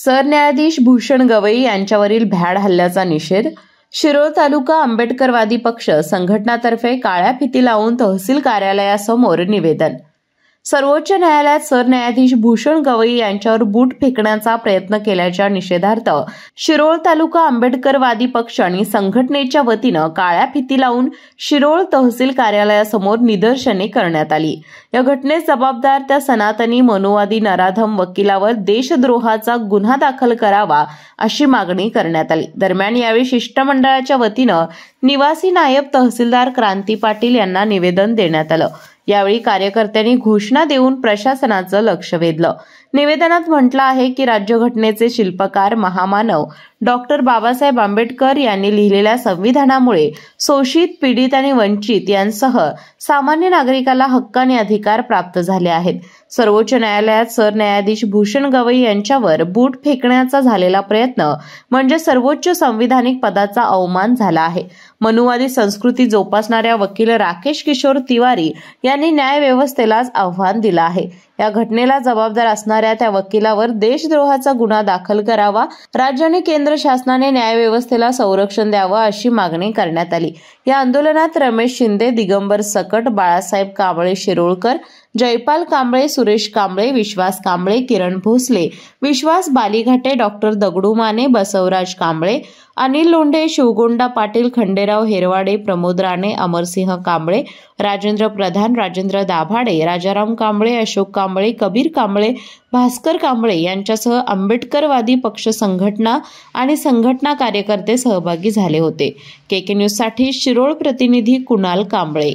सरन्यायाधीश भूषण गवई यांच्यावरील भ्याड हल्ल्याचा निषेध. शिरोळ तालुका आंबेडकरवादी पक्ष संघटनातर्फे काळ्या फिती लावून तहसील कार्यालयासमोर निवेदन. सर्वोच्च न्यायालयात सरन्यायाधीश भूषण गवई यांच्यावर बूट फेकण्याचा प्रयत्न केल्याच्या निषेधार्थ शिरोळ तालुका आंबेडकरवादी पक्ष आणि संघटनेच्या वतीनं काळ्या फिती लावून शिरोळ तहसील कार्यालयासमोर निदर्शने करण्यात आली. या घटनेस जबाबदार त्या सनातनी मनुवादी नराधम वकिलावर देशद्रोहाचा गुन्हा दाखल करावा अशी मागणी करण्यात आली. दरम्यान यावेळी शिष्टमंडळाच्या वतीनं निवासी नायब तहसीलदार क्रांती पाटील यांना निवेदन देण्यात आलं. यावेळी कार्यकर्त्यांनी घोषणा देऊन प्रशासनाचं लक्ष वेधलं. निवेदनात म्हटलं आहे की राज्यघटनेचे शिल्पकार महामानव डॉक्टर बाबासाहेब आंबेडकर यांनी लिहिलेल्या संविधानामुळे शोषित, पीडित आणि वंचित यांसह सामान्य नागरिकाला हक्क आणि अधिकार प्राप्त झाले आहेत. सर्वोच्च न्यायालयात सरन्यायाधीश भूषण गवई यांच्यावर बूट फेकण्याचा झालेला प्रयत्न म्हणजे सर्वोच्च संविधानिक पदाचा अवमान झाला आहे. मनुवादी संस्कृती जोपासणाऱ्या वकील राकेश किशोर तिवारी यांनी न्याय व्यवस्थेलाच आव्हान दिलं आहे. या घटनेला जबाबदार असणाऱ्या त्या वकिलावर देशद्रोहाचा गुन्हा दाखल करावा. राज्य आणि केंद्र शासनाने न्याय व्यवस्थेला संरक्षण द्यावं अशी मागणी करण्यात आली. या आंदोलनात रमेश शिंदे, दिगंबर सकट, बाळासाहेब कांबळे शिरोळकर, जयपाल कांबळे, सुरेश कांबळे, विश्वास कांबळे, किरण भोसले, विश्वास बालीघाटे, डॉक्टर दगडू माने, बसवराज कांबळे, अनिल लोंढे, शिवगोंडा पाटील, खंडेराव हेरवाडे, प्रमोद राणे, अमरसिंह कांबळे, राजेंद्र प्रधान, राजेंद्र दाभाडे, राजाराम कांबळे, अशोक कांबळे, कबीर कांबळे, भास्कर कांबळे यांच्यासह आंबेडकरवादी पक्ष संघटना आणि संघटना कार्यकर्ते सहभागी झाले होते. केके न्यूज साठी शिरोळ प्रतिनिधी कुणाल कांबळे.